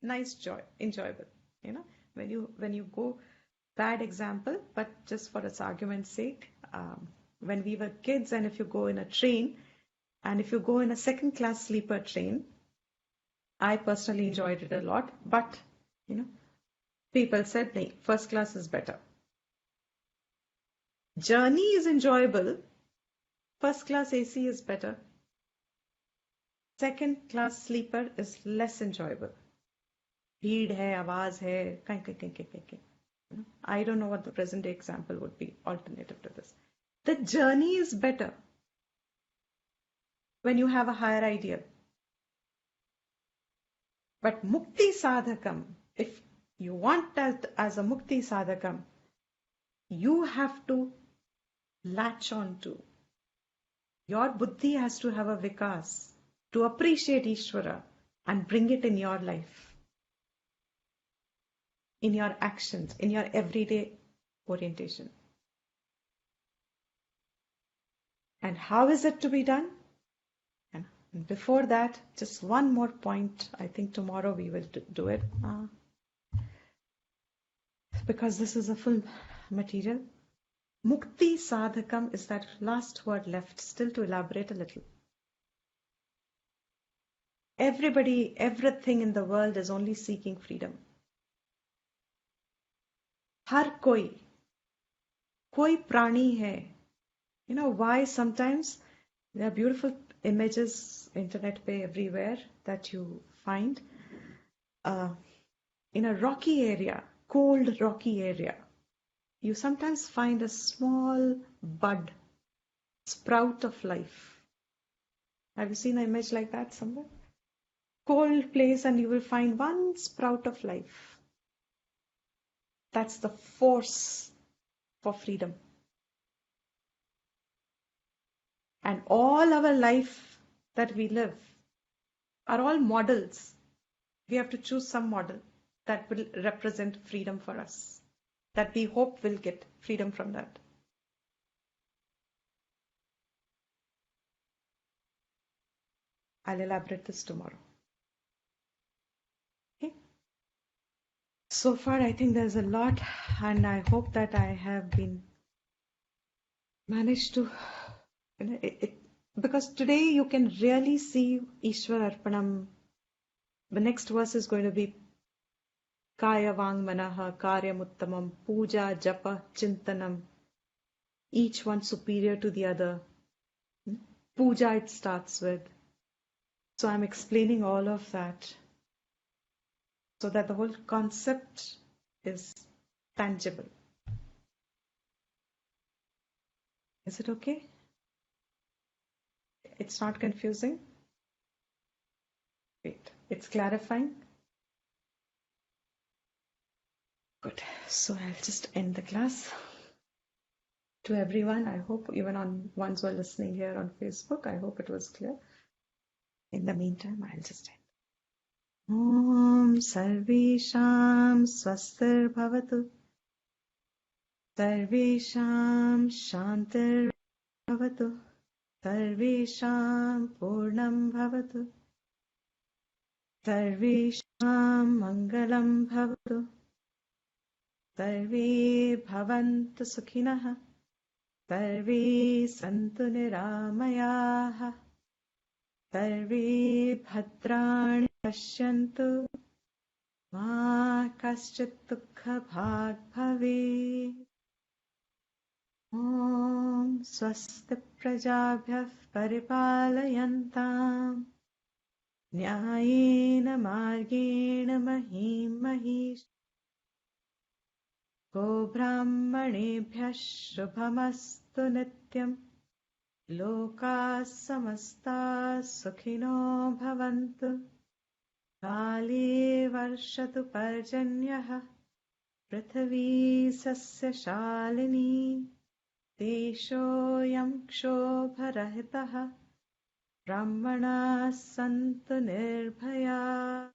nice, joy, enjoyable. You know, when you go, bad example, but just for its argument's sake, when we were kids, and if you go in a train, and if you go in a second class sleeper train, I personally enjoyed it a lot, but you know, people said, "No, first class is better." Journey is enjoyable. First class AC is better. Second class sleeper is less enjoyable. भीड़ है, आवाज है, कहीं. I don't know what the present day example would be, alternative to this. The journey is better when you have a higher ideal. But mukti sadhakam, if you want that as a mukti sadhakam, you have to latch on to. Your buddhi has to have a vikas to appreciate Ishvara and bring it in your life, in your actions, in your everyday orientation. And how is it to be done? And before that, just one more point. I think tomorrow we will do it. Because this is a full material. Mukti sadhakam is that last word left, still to elaborate a little. Everybody, everything in the world is only seeking freedom. Har koi prani hai. You know why sometimes there are beautiful images, internet pe everywhere that you find in a rocky area, cold rocky area. You sometimes find a small bud, sprout of life. Have you seen an image like that somewhere? Cold place and you will find one sprout of life. That's the force for freedom. And all our life that we live are all models. We have to choose some model that will represent freedom for us, that we hope will get freedom from that. I'll elaborate this tomorrow. Okay. So far, I think there's a lot, and I hope that I have been managed to, because today you can really see Ishwar Arpanam. The next verse is going to be Kaya Vang Manaha Karyam Uttamam Puja Japa Chintanam. Each one superior to the other. Puja it starts with. So I'm explaining all of that so that the whole concept is tangible. Is it okay? It's not confusing? Wait, it's clarifying? Good. So I'll just end the class. To everyone, I hope even on ones who are listening here on Facebook, I hope it was clear. In the meantime, I'll just end. Om Sarvesham Swastir Bhavatu Sarvesham Shantir Bhavatu Sarvesham Purnam Bhavatu Sarvesham Mangalam Bhavatu Sarve Bhavantu Sukhinah Sarve Santu Niramayaha Sarve Bhadrani Pashyantu Ma Kaschit Dukha Bhag Bhavet Om Swasti Prajabhyah Paripalayantam Nyayena Margena Mahim Mahish Go Brahmanebhyah Shubhamastu Nityam Loka Samasta Sukhino Bhavantu Kale Varshatu Parjanyah Prithvi Sasya Shalini Deshoyam Kshobarahitah Brahmana Santu Nirbhaya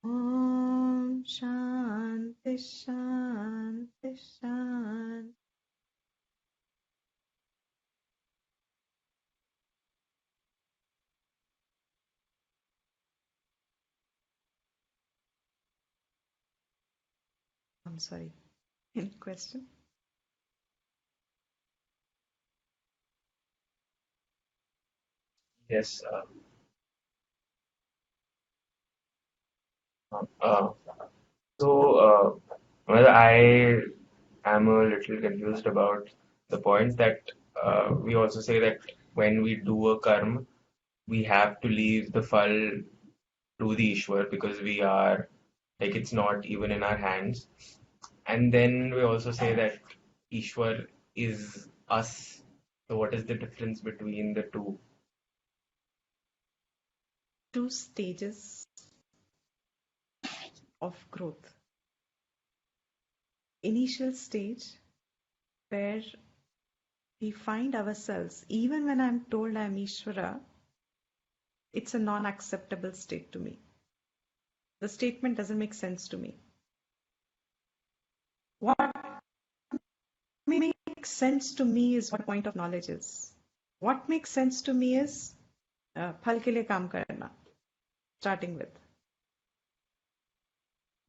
Om Shanti Shanti Shanti. I'm sorry. Any question? Yes. Uh, well, I am a little confused about the point that we also say that when we do a karma, we have to leave the phal to the Ishwar because we are like it's not even in our hands. And then we also say that Ishwar is us. So what is the difference between the two? Two stages of growth. Initial stage where we find ourselves, even when I'm told I'm Ishvara, it's a non-acceptable state to me. The statement doesn't make sense to me. What makes sense to me is what point of knowledge is. What makes sense to me is phal ke liye kaam karna, starting with.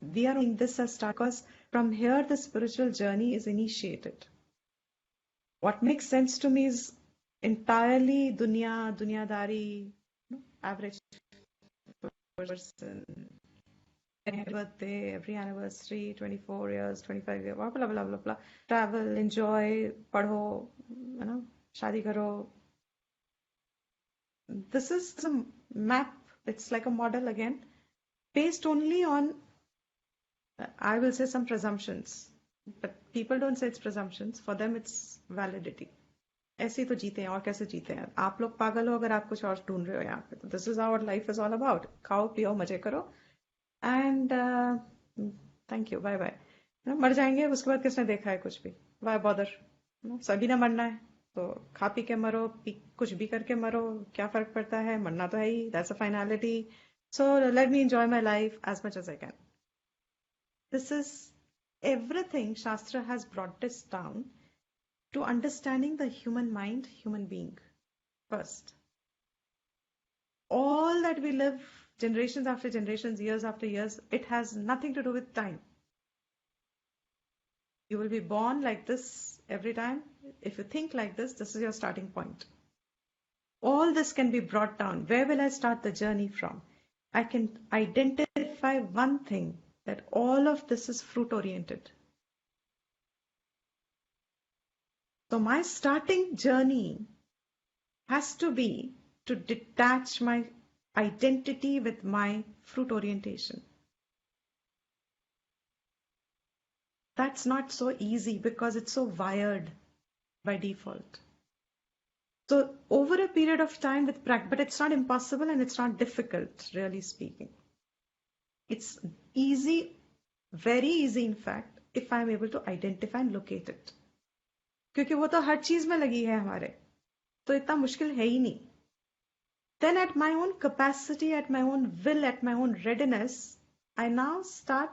We are doing this as start because from here the spiritual journey is initiated. What makes sense to me is entirely dunyadari, average person, every birthday, every anniversary, 24 years, 25 years, blah, blah, blah, blah, blah. Travel, enjoy, padho, shadi karo. This is a map. It's like a model again, based only on, I will say, some presumptions. But people don't say it's presumptions. For them, it's validity. ऐसे ही तो जीते हैं और कैसे जीते हैं आप लोग पागल हो अगर आप कुछ और ढूंढ रहे हो यहाँ पे तो this is our life is all about खाओ पियो मजे करो and thank you bye bye मर जाएंगे उसके बाद किसने देखा है कुछ भी वाई बॉदर सभी ने मरना है तो खा पी के मरो कुछ भी करके मरो क्या फर्क पड़ता है मरना तो है ही that's a finality so let me enjoy my life as much as I can this is everything Shastra has brought this down to understanding the human mind, human being first. All that we live, generations after generations, years after years, it has nothing to do with time. You will be born like this every time. If you think like this is your starting point. All this can be brought down. Where will I start the journey from? I can identify one thing, that all of this is fruit oriented. So my starting journey has to be to detach my identity with my fruit orientation. That's not so easy because it's so wired by default. So over a period of time with practice, but it's not impossible and it's not difficult, really speaking. It's easy Very easy, in fact, if I'm able to identify and locate it. क्योंकि वो तो हर चीज में लगी है हमारे, तो इतना मुश्किल है ही नहीं. Then at my own capacity, at my own will, at my own readiness, I now start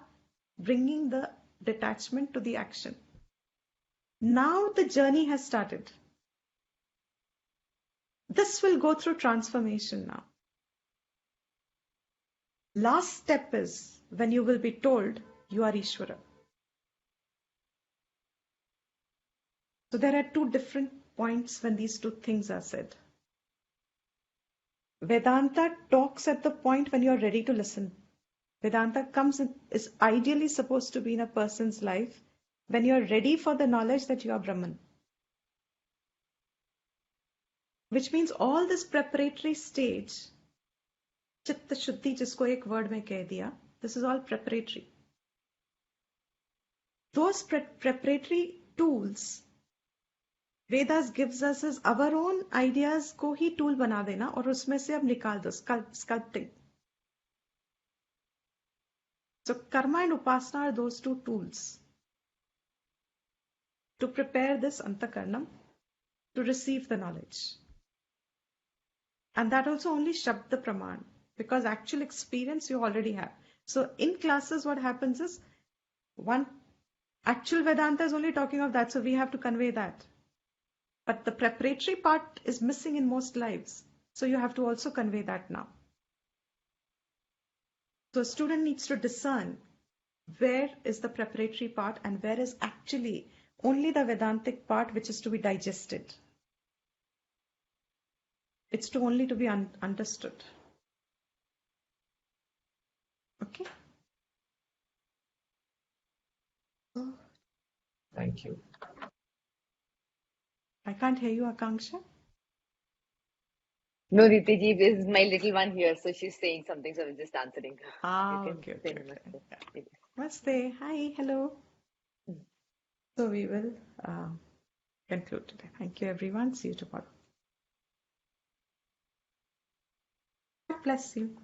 bringing the detachment to the action. Now the journey has started. This will go through transformation now. Last step is when you will be told you are Ishvara. So there are two different points when these two things are said. Vedanta talks at the point when you are ready to listen. Vedanta is ideally supposed to be in a person's life when you are ready for the knowledge that you are Brahman. Which means all this preparatory stage, Chitta Shuddhi जिसको एक word में कह दिया, this is all preparatory. Those preparatory tools Vedas gives us is our own ideas को ही tool बना देना और उसमें से अब निकाल दो, sculpting. So karma and upasana are those two tools to prepare this antakarnam to receive the knowledge. And that also only Shabda Praman, because actual experience you already have. So in classes what happens is, one actual Vedanta is only talking of that, so we have to convey that. But the preparatory part is missing in most lives. So you have to also convey that now. So a student needs to discern where is the preparatory part and where is actually only the Vedantic part which is to be digested. It's only to be understood. Okay? Thank you. I can't hear you, Akanksha. No, Ritiji is my little one here, so she's saying something, so I'm just answering her. Ah, You can okay. say namaste. Yeah. Namaste. Hi, hello. So we will conclude today. Thank you, everyone. See you tomorrow. God bless you.